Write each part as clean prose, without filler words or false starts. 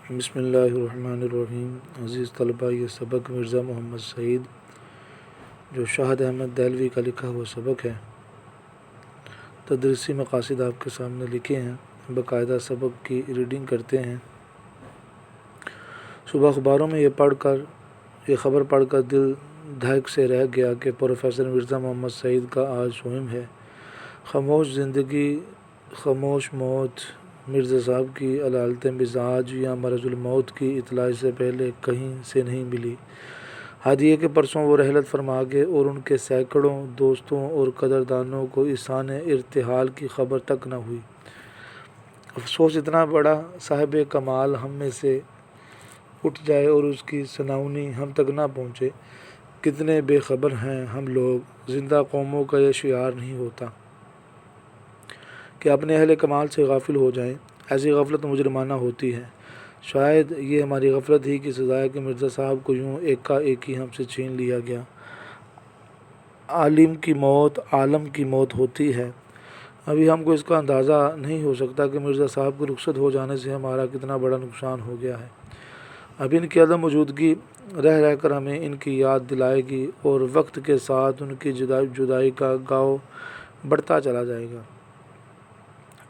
بسم اللہ الرحمن الرحیم۔ عزیز طلباء، یہ سبق مرزا محمد سعید جو شاہد احمد دہلوی کا لکھا ہوا سبق ہے، تدریسی مقاصد آپ کے سامنے لکھے ہیں، باقاعدہ سبق کی ریڈنگ کرتے ہیں۔ صبح اخباروں میں یہ خبر پڑھ کر دل دھڑک سے رہ گیا کہ پروفیسر مرزا محمد سعید کا آج سوئم ہے۔ خاموش زندگی خاموش موت۔ مرزا صاحب کی علالت مزاج یا مرض الموت کی اطلاع سے پہلے کہیں سے نہیں ملی۔ حد یہ کہ پرسوں وہ رحلت فرما گئے اور ان کے سینکڑوں دوستوں اور قدردانوں کو اس آن ارتحال کی خبر تک نہ ہوئی۔ افسوس اتنا بڑا صاحب کمال ہم میں سے اٹھ جائے اور اس کی سناونی ہم تک نہ پہنچے۔ کتنے بے خبر ہیں ہم لوگ، زندہ قوموں کا یہ شعار نہیں ہوتا کہ اپنے اہل کمال سے غافل ہو جائیں۔ ایسی غفلت مجرمانہ ہوتی ہے۔ شاید یہ ہماری غفلت ہی کی سزا ہے کہ مرزا صاحب کو یوں ایک ہی ہم سے چھین لیا گیا۔ عالم کی موت ہوتی ہے۔ ابھی ہم کو اس کا اندازہ نہیں ہو سکتا کہ مرزا صاحب کے رخصت ہو جانے سے ہمارا کتنا بڑا نقصان ہو گیا ہے۔ اب ان کی عدم موجودگی رہ کر ہمیں ان کی یاد دلائے گی اور وقت کے ساتھ ان کی جدائی کا گاؤ بڑھتا چلا جائے گا۔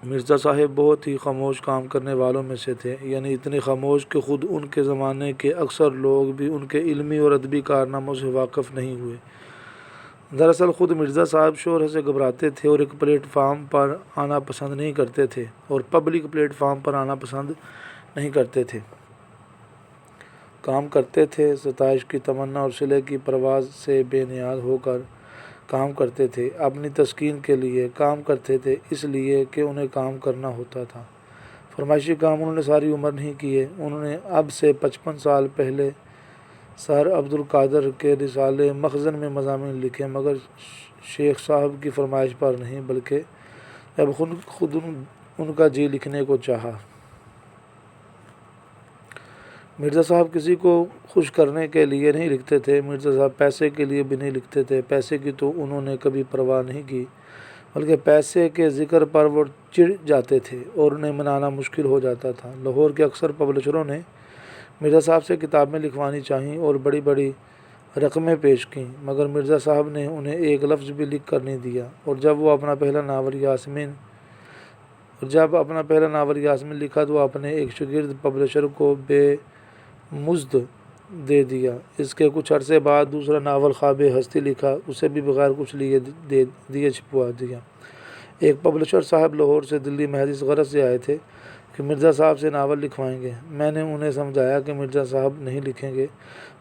مرزا صاحب بہت ہی خاموش کام کرنے والوں میں سے تھے، یعنی اتنے خاموش کہ خود ان کے زمانے کے اکثر لوگ بھی ان کے علمی اور ادبی کارناموں سے واقف نہیں ہوئے۔ دراصل خود مرزا صاحب شہرت سے گھبراتے تھے اور ایک پلیٹ فارم پر آنا پسند نہیں کرتے تھے اور پبلک پلیٹ فارم پر آنا پسند نہیں کرتے تھے۔ کام کرتے تھے، ستائش کی تمنا اور صلح کی پرواز سے بے نیاز ہو کر کام کرتے تھے، اپنی تسکین کے لیے کام کرتے تھے، اس لیے کہ انہیں کام کرنا ہوتا تھا۔ فرمائشی کام انہوں نے ساری عمر نہیں کیے۔ انہوں نے اب سے 55 سال پہلے سر عبدالقادر کے رسالے مخزن میں مضامین لکھے، مگر شیخ صاحب کی فرمائش پر نہیں، بلکہ جب خود ان کا جی لکھنے کو چاہا۔ مرزا صاحب کسی کو خوش کرنے کے لیے نہیں لکھتے تھے، مرزا صاحب پیسے کے لیے بھی نہیں لکھتے تھے۔ پیسے کی تو انہوں نے کبھی پرواہ نہیں کی، بلکہ پیسے کے ذکر پر وہ چڑ جاتے تھے اور انہیں منانا مشکل ہو جاتا تھا۔ لاہور کے اکثر پبلشروں نے مرزا صاحب سے کتابیں لکھوانی چاہیں اور بڑی بڑی رقمیں پیش کیں، مگر مرزا صاحب نے انہیں ایک لفظ بھی لکھ کر نہیں دیا۔ اور جب اپنا پہلا ناول یاسمین لکھا تو اپنے ایک شاگرد پبلشر کو بے مزد دے دیا۔ اس کے کچھ عرصے بعد دوسرا ناول خواب ہستی لکھا، اسے بھی بغیر کچھ دیے چھپوا دیا۔ ایک پبلشر صاحب لاہور سے دلی محض اس غرض سے آئے تھے کہ مرزا صاحب سے ناول لکھوائیں گے۔ میں نے انہیں سمجھایا کہ مرزا صاحب نہیں لکھیں گے،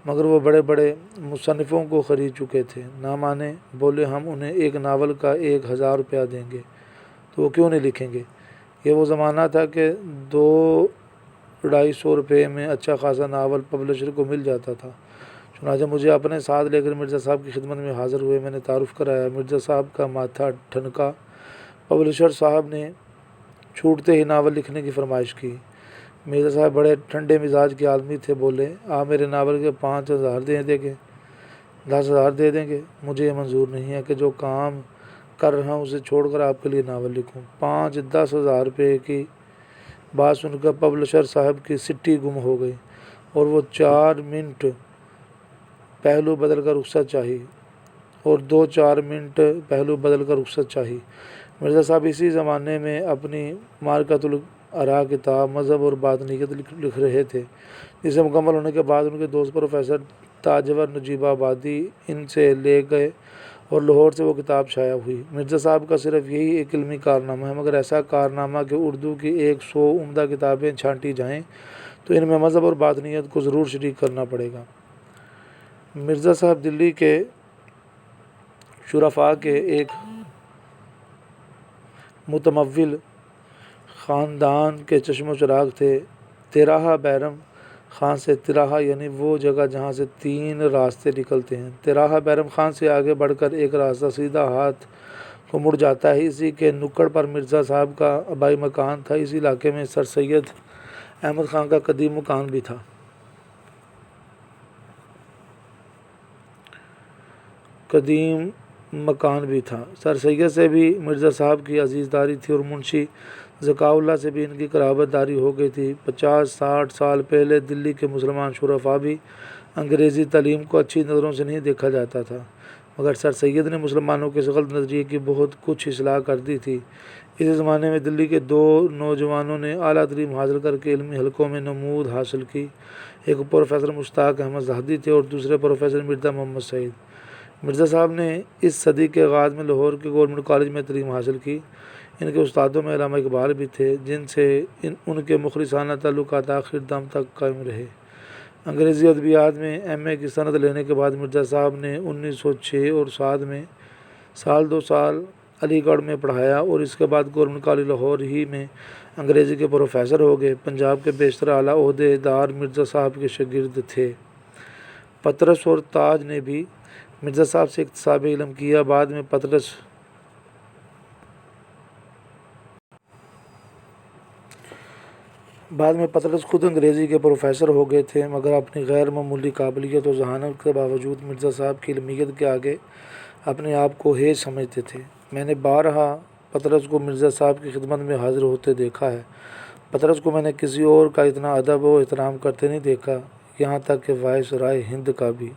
مگر وہ بڑے بڑے مصنفوں کو خرید چکے تھے۔ نہ مانے، بولے ہم انہیں ایک ناول کا 1000 روپیہ دیں گے تو وہ کیوں نہیں لکھیں گے۔ یہ وہ زمانہ تھا کہ 200-250 روپے میں اچھا خاصا ناول پبلشر کو مل جاتا تھا۔ چنانچہ مجھے اپنے ساتھ لے کر مرزا صاحب کی خدمت میں حاضر ہوئے۔ میں نے تعارف کرایا، مرزا صاحب کا ماتھا ٹھنکا۔ پبلشر صاحب نے چھوٹتے ہی ناول لکھنے کی فرمائش کی۔ مرزا صاحب بڑے ٹھنڈے مزاج کے آدمی تھے، بولے آپ میرے ناول کے 5000 دے دیں گے، 10,000 دے دیں گے۔ مجھے یہ منظور نہیں ہے کہ جو کام کر رہا ہوں اسے چھوڑ کر آپ کے لیے ناول لکھوں۔ 5-10 ہزار روپے کی بات سن کر پبلشر صاحب کی سٹی گم ہو گئی اور وہ 4 منٹ پہلو بدل کر رخصت چاہی۔ مرزا صاحب اسی زمانے میں اپنی معرکۃ الآراء کتاب مذہب اور باطنیت لکھ رہے تھے، جسے مکمل ہونے کے بعد ان کے دوست پروفیسر تاجور نجیب آبادی ان سے لے گئے اور لاہور سے وہ کتاب شائع ہوئی۔ مرزا صاحب کا صرف یہی ایک علمی کارنامہ ہے، مگر ایسا کارنامہ کہ اردو کی 100 عمدہ کتابیں چھانٹی جائیں تو ان میں مذہب اور باطنیت کو ضرور شریک کرنا پڑے گا۔ مرزا صاحب دلی کے شرفاء کے ایک متمول خاندان کے چشم و چراغ تھے۔ تیراہا بیرم خان سے تیراہا یعنی وہ جگہ جہاں سے 3 راستے نکلتے ہیں۔ تیراہا بیرم خان سے آگے بڑھ کر ایک راستہ سیدھا ہاتھ کو مڑ جاتا ہے، اسی کے نکڑ پر مرزا صاحب کا آبائی مکان تھا۔ اس علاقے میں سر سید احمد خان کا قدیم مکان بھی تھا۔ سر سید سے بھی مرزا صاحب کی عزیزداری تھی اور منشی ذکاء اللہ سے بھی ان کی قرابت داری ہو گئی تھی۔ 50-60 سال پہلے دلی کے مسلمان شرفاء بھی انگریزی تعلیم کو اچھی نظروں سے نہیں دیکھا جاتا تھا، مگر سر سید نے مسلمانوں کے اس غلط نظریے کی بہت کچھ اصلاح کر دی تھی۔ اسی زمانے میں دلی کے 2 نوجوانوں نے اعلیٰ تعلیم حاصل کر کے علمی حلقوں میں نمود حاصل کی۔ ایک پروفیسر مشتاق احمد زاہدی تھے اور دوسرے پروفیسر مرزا محمد سعید۔ مرزا صاحب نے اس صدی کے آغاز میں لاہور کے گورنمنٹ کالج میں تعلیم حاصل کی۔ ان کے استادوں میں علامہ اقبال بھی تھے، جن سے ان کے مخلصانہ تعلقات آخر دم تک قائم رہے۔ انگریزی ادبیات میں ایم اے کی سند لینے کے بعد مرزا صاحب نے 1906 اور 7 میں دو سال علی گڑھ میں پڑھایا اور اس کے بعد گورنمنٹ کالج لاہور ہی میں انگریزی کے پروفیسر ہو گئے۔ پنجاب کے بیشتر اعلیٰ عہدے دار مرزا صاحب کے شاگرد تھے۔ پطرس اور تاج نے بھی مرزا صاحب سے اکتساب علم کیا۔ بعد میں پطرس خود انگریزی کے پروفیسر ہو گئے تھے، مگر اپنی غیر معمولی قابلیت اور ذہانت کے باوجود مرزا صاحب کی علمیت کے آگے اپنے آپ کو ہیچ سمجھتے تھے۔ میں نے بارہا پطرس کو مرزا صاحب کی خدمت میں حاضر ہوتے دیکھا ہے۔ پطرس کو میں نے کسی اور کا اتنا ادب و احترام کرتے نہیں دیکھا، یہاں تک کہ وائس رائے ہند کا بھی۔